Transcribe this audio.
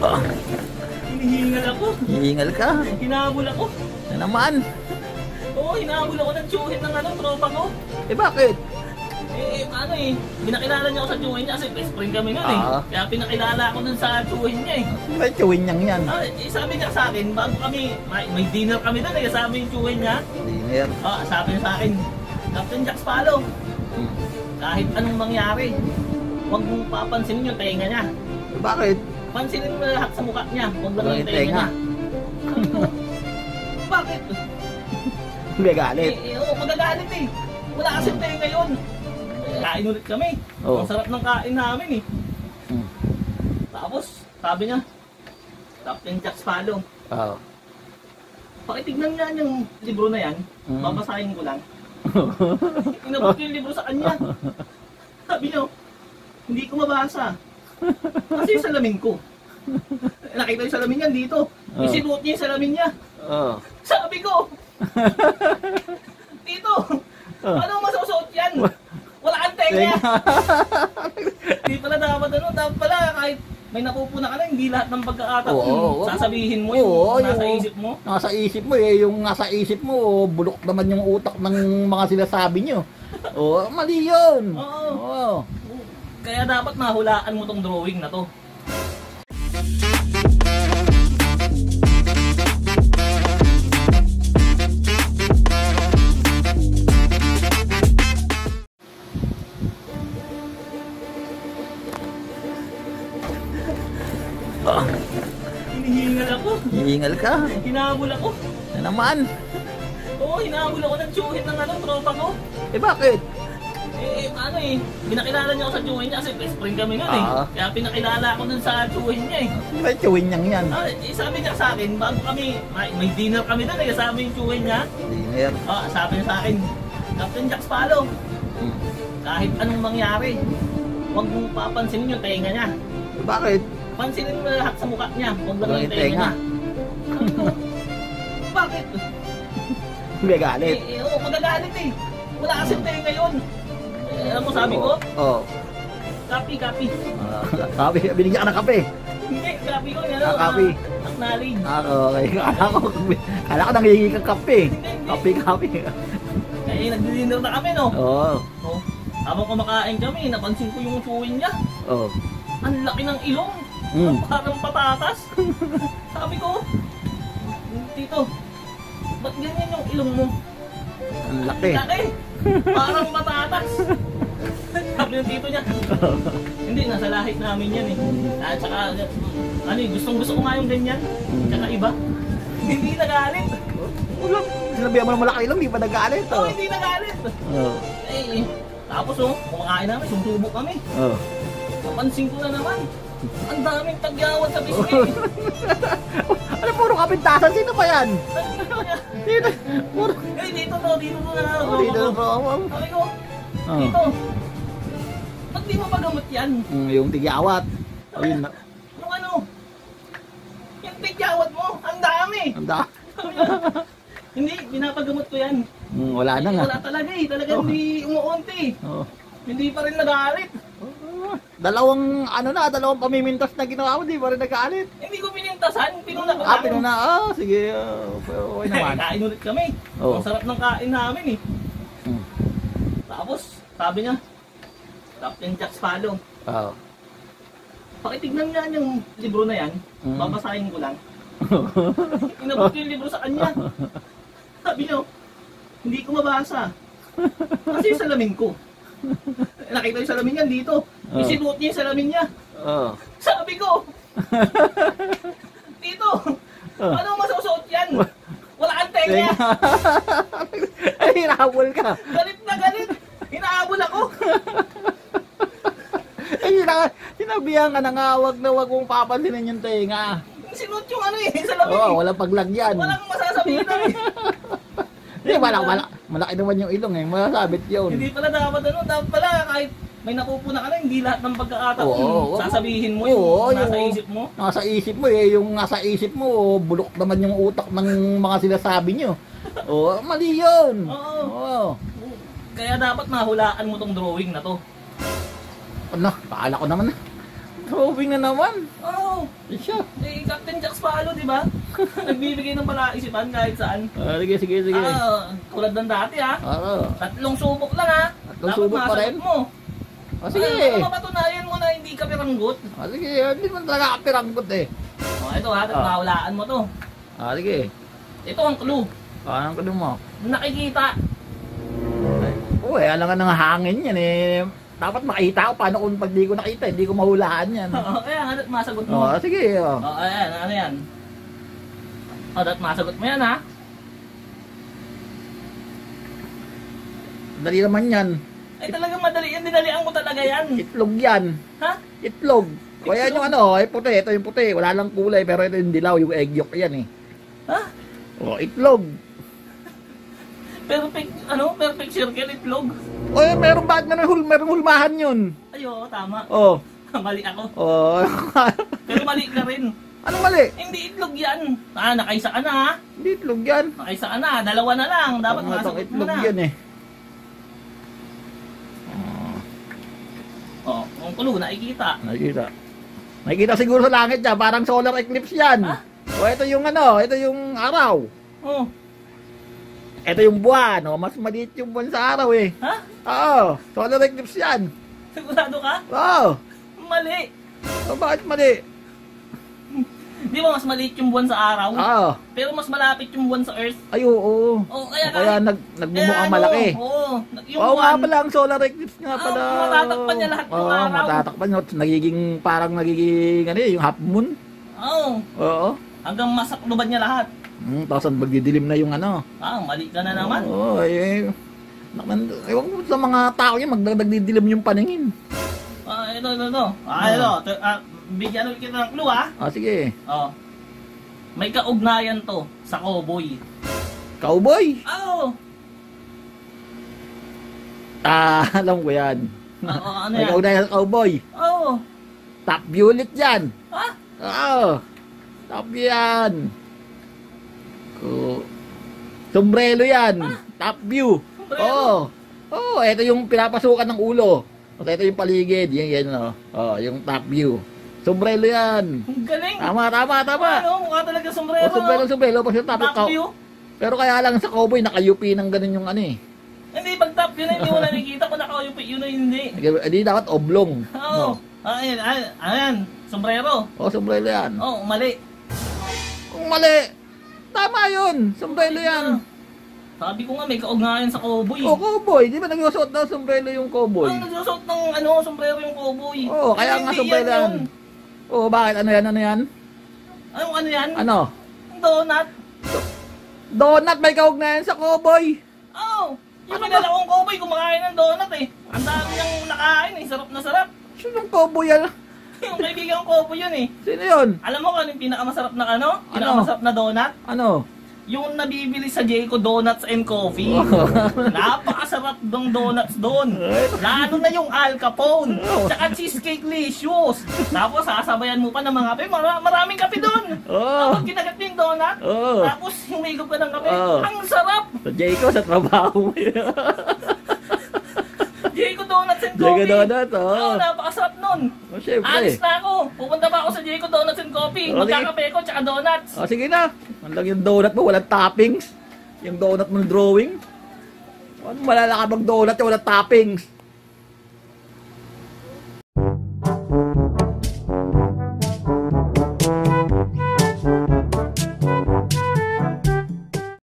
Ah, Hinihingal ako. hihingal ka. Hinahabol ako. Na naman. Oo, hinahabol ako ng tsuhin ng tropa ko. Eh bakit? Pinakilala niya ako sa tsuhin niya kasi best friend kami nun eh. Ah. Kaya pinakilala ako nun sa tsuhin niya eh. May chewin niyang yan. Sabi niya sa akin, bago kami, may dinner kami doon eh, kasama yung tsuhin niya. Dinner. Sabi niya sa akin, Captain Jack Sparrow, kahit anong mangyari, huwag mong papansinin yung tenga niya. Eh bakit? Pansinin mo lahat sa mukha niya, huwag lang yung tenga Tenga. niya. Sabi ko, bakit? May galit. Oo, magagalit eh. Wala kasing tenga yun. Kain ulit kami. Oo. Ang sarap ng kain namin eh. Hmm. Tapos, sabi niya, Captain Jack Sparrow, Oo. pakitignan niya yung libro na yan, babasahin ko lang. Inabot ko yung libro sa kanya. Sabi niya, hindi ko mabasa. Kasi yung salamin ko. Nakita yung salamin niya dito. Isinuot niya yung salamin niya. Oo. Sabi ko, dito, paano masusuot yan? Wala kang tenga. Hindi pala dapat dapat pala kahit may napupuna ka na, hindi lahat ng pagkakataon sasabihin mo yung nasa isip mo. Nasa isip mo eh, yung nasa isip mo, bulok naman yung utak ng mga sinasabi nyo. Mali yun. Oo. Kaya dapat nahulaan mo tong drawing na to. Hinihingal ako. Hihingal ka. Hinahabol ako. Na naman. Oo, hinahabol ako ng tsuhin ng tropa ko. Eh bakit? Pinakilala niya ako sa tsuhin niya kasi best friend kami nun eh. Ah. Kaya pinakilala ako nun sa tsuhin niya eh. May chewin niyang yan. Sabi niya sa akin, bago kami, may dinner kami doon eh, kasama yung tsuhin niya. Dinner. Sabi niya sa akin, Captain Jack Sparrow, kahit anong mangyari, huwag mong papansinin yung tenga niya. Eh bakit? Pansinin mo lahat sa mukha niya, huwag lang yung tenga niya. Sabi ko, bakit? May galit. Oo, magagalit eh. Wala kasing tenga yun. Alam mo sabi ko? Oo. Copy. Sabi, binigyan ka ng kape. Hindi, copy ko. Copy. Acknowledge. Okay. Kala ko nangihingi kang kape. Kape. Nagdi-dinner na kami, no? Oo. Habang kumakain kami, napansin ko yung chewing niya. Oo. Ang laki ng ilong. Parang patatas. Sabi ko, Tito, ba't ganyan yung ilong mo? Ang laki. Parang patatas. Sabi ng tito niya, hindi, nasa lahit namin yan eh. At saka, gustong gusto ko nga yung ganyan. Tsaka iba. Hindi nagalit. Sinabihan mo ng malaki lang, di ba nagalit? Hindi nagalit. Tapos kumakain namin, sumusubo kami. Napansin ko na naman, ang daming tagyawat sa biscuit. Ano, puro kapintasan? Sino pa yan? Dito na Dito. Sabi ko, Tito, ba't di mo magamot yan? Yung tigyawat. Ayun na. Yung tigyawat mo, ang dami. Hindi, pinapagamot ko yan. Wala na nga. Wala talaga eh, talagang hindi umuunti. Hindi pa rin nagalit. Dalawang pamimintas na ginawa mo, di ba rin nagalit? Hindi ko pinintasan, pinuna ko Pinuna. Sige. Okay naman. Kain ulit kami. Ang sarap ng kain namin eh. Tapos, sabi niya, Captain Jack Sparrow, pakitignan niya yung libro na yan, babasahin ko lang. Inabot ko yung libro sa kanya. Sabi niya, hindi ko mabasa. Kasi yung salamin ko. Nakita yung salamin niya dito. Isinuot niya yung salamin niya. Sabi ko, Tito, paano masusuot yan? Wala kang tenga. Ay, hinahabol ka. Galit na galit. Hinahabol ako. Sinabihan ka na nga, wag mong papansinin yung tenga. Sinuot yung salamin. Walang paglagyan. Walang masasabihin na eh. Hindi, malaki naman yung ilong eh. Masasabit yun. Hindi pala dapat dapat pala kahit may napupuna ka na, hindi lahat ng pagkakataon sasabihin mo yung nasa isip mo. Nasa isip mo eh, yung nasa isip mo, bulok naman yung utak ng mga sinasabi nyo. Mali yun. Oo. Kaya dapat nahulaan mo tong drawing na to. Akala ko naman Drawing na naman. Oo. Siya. Eh, Captain Jack Sparrow, di ba? Nagbibigay ng palaisipan kahit saan. Sige. Tulad ng dati ha. Oo. 3 subok lang ha. Tatlong subok pa rin? Mo. Sige. Para mapatunayan mo na hindi ka piranggot. Sige, hindi man talaga kapiranggot eh. Ito ha, mahulaan mo to. Sige. Ito ang clue. Anong kuno mo? Nakikita. Alam nga ng hangin yan eh. Dapat makita ko. Paano kung pag di ko nakita, hindi ko mahulaan yan. Kaya nga, masagot mo. Sige. Ayan, ano yan? Masagot mo yan ha. Dali naman yan. Ay talagang madali yan, dinalian mo talaga yan. Itlog yan. Ha? Itlog. Kaya yung ay puti. Ito yung puti. Wala lang kulay, pero ito yung dilaw, yung egg yolk yan eh. Ha? Itlog. Perfect circle, itlog. Meron ba? Merong hulmahan yun. Ay, oo, tama. Mali ako. Pero mali ka rin. Anong mali? Hindi itlog yan. Nakaisa ka na ha. Hindi itlog yan. Nakaisa ka na. 2 na lang. Dapat masagot mo itlog na. yan eh. Ang kulo, nakikita. Nakikita siguro sa langit niya. Parang solar eclipse yan. Ha? Ito yung ito yung araw. Ito yung buwan. Mas maliit yung buwan sa araw eh. Ha? Oo. Solar eclipse yan. Sigurado ka? Oo. Mali. Bakit mali? Di ba mas maliit yung buwan sa araw? Oo. Pero mas malapit yung buwan sa Earth? Ay, oo. Kaya nagmumukhang malaki. Yung Oo nga buwan, pala, ang solar eclipse nga pala. matatakpan niya lahat yung araw. Matatakpan niya. Parang nagiging, yung half moon. Oo. Hanggang masakluban niya lahat. Tapos magdidilim na yung Mali ka na naman. Oo, ewan ko sa mga tao yan, magdidilim yung paningin. Ito. Bigyan ulit kita ng clue ha. Sige. May kaugnayan to sa cowboy. Cowboy? Oo. Alam ko yan. Ano May yan? kaugnayan sa cowboy. Oo. Top view ulit yan. Ha? Oo. Top view yan. Sombrero yan. Top view. Sombrero? Oo, ito yung pinapasukan ng ulo. Ito yung paligid. Yan, yung top view. Sombrero yan. Ang galing. Tama. Mukha talaga sombrero. Sombrero. Pag yung Top view? Pero kaya lang sa cowboy, nakayupi ng ganun yung eh. Hindi, pag top view na hindi mo nakikita kung nakayupi yun na hindi. Hindi dapat oblong. Oo. Ayan. Sombrero. Sombrero yan. Mali. Kung mali, tama yun. Sombrero yan. Sabi ko nga may kaugnayan sa cowboy. Cowboy. Di ba nagsusuot daw sombrero yung cowboy? Nagsusuot ng sombrero yung cowboy. Kaya nga sombrero yan. Bakit? Ano yan? Ano yan? Ano? Donut. Donut may kaugnayan sa cowboy. Yung kilala kong cowboy kumakain ng donut eh. Ang dami niyang nakain eh. Sarap na sarap. Sinong cowboy yan? Yung kaibigan kong cowboy yun eh. Sino yun? Alam mo kung ano yung pinakamasarap na Pinakamasarap na donut? Ano? Yung nabibili sa Jayco Donuts and Coffee. Napakasarap ng donuts doon. Lalo na yung Al Capone. Tsaka cheesecake licious. Tapos sasabayan mo pa ng mga kape. Maraming kape doon. Tapos kinagat mo yung donut. Tapos humigop ka ng kape. Ang sarap. Sa Jayco, sa trabaho mo yun. Jayco Donuts and Coffee. Jayco Donuts, napakasarap nun. Siyempre. Alis na ako. Pupunta pa ako sa Jayco Donuts and Coffee. Magkakape ko tsaka donuts. Sige na. Ang lang yung donut mo, walang toppings. Yung donut mo drawing. Ano malala ka bang donut yung walang toppings?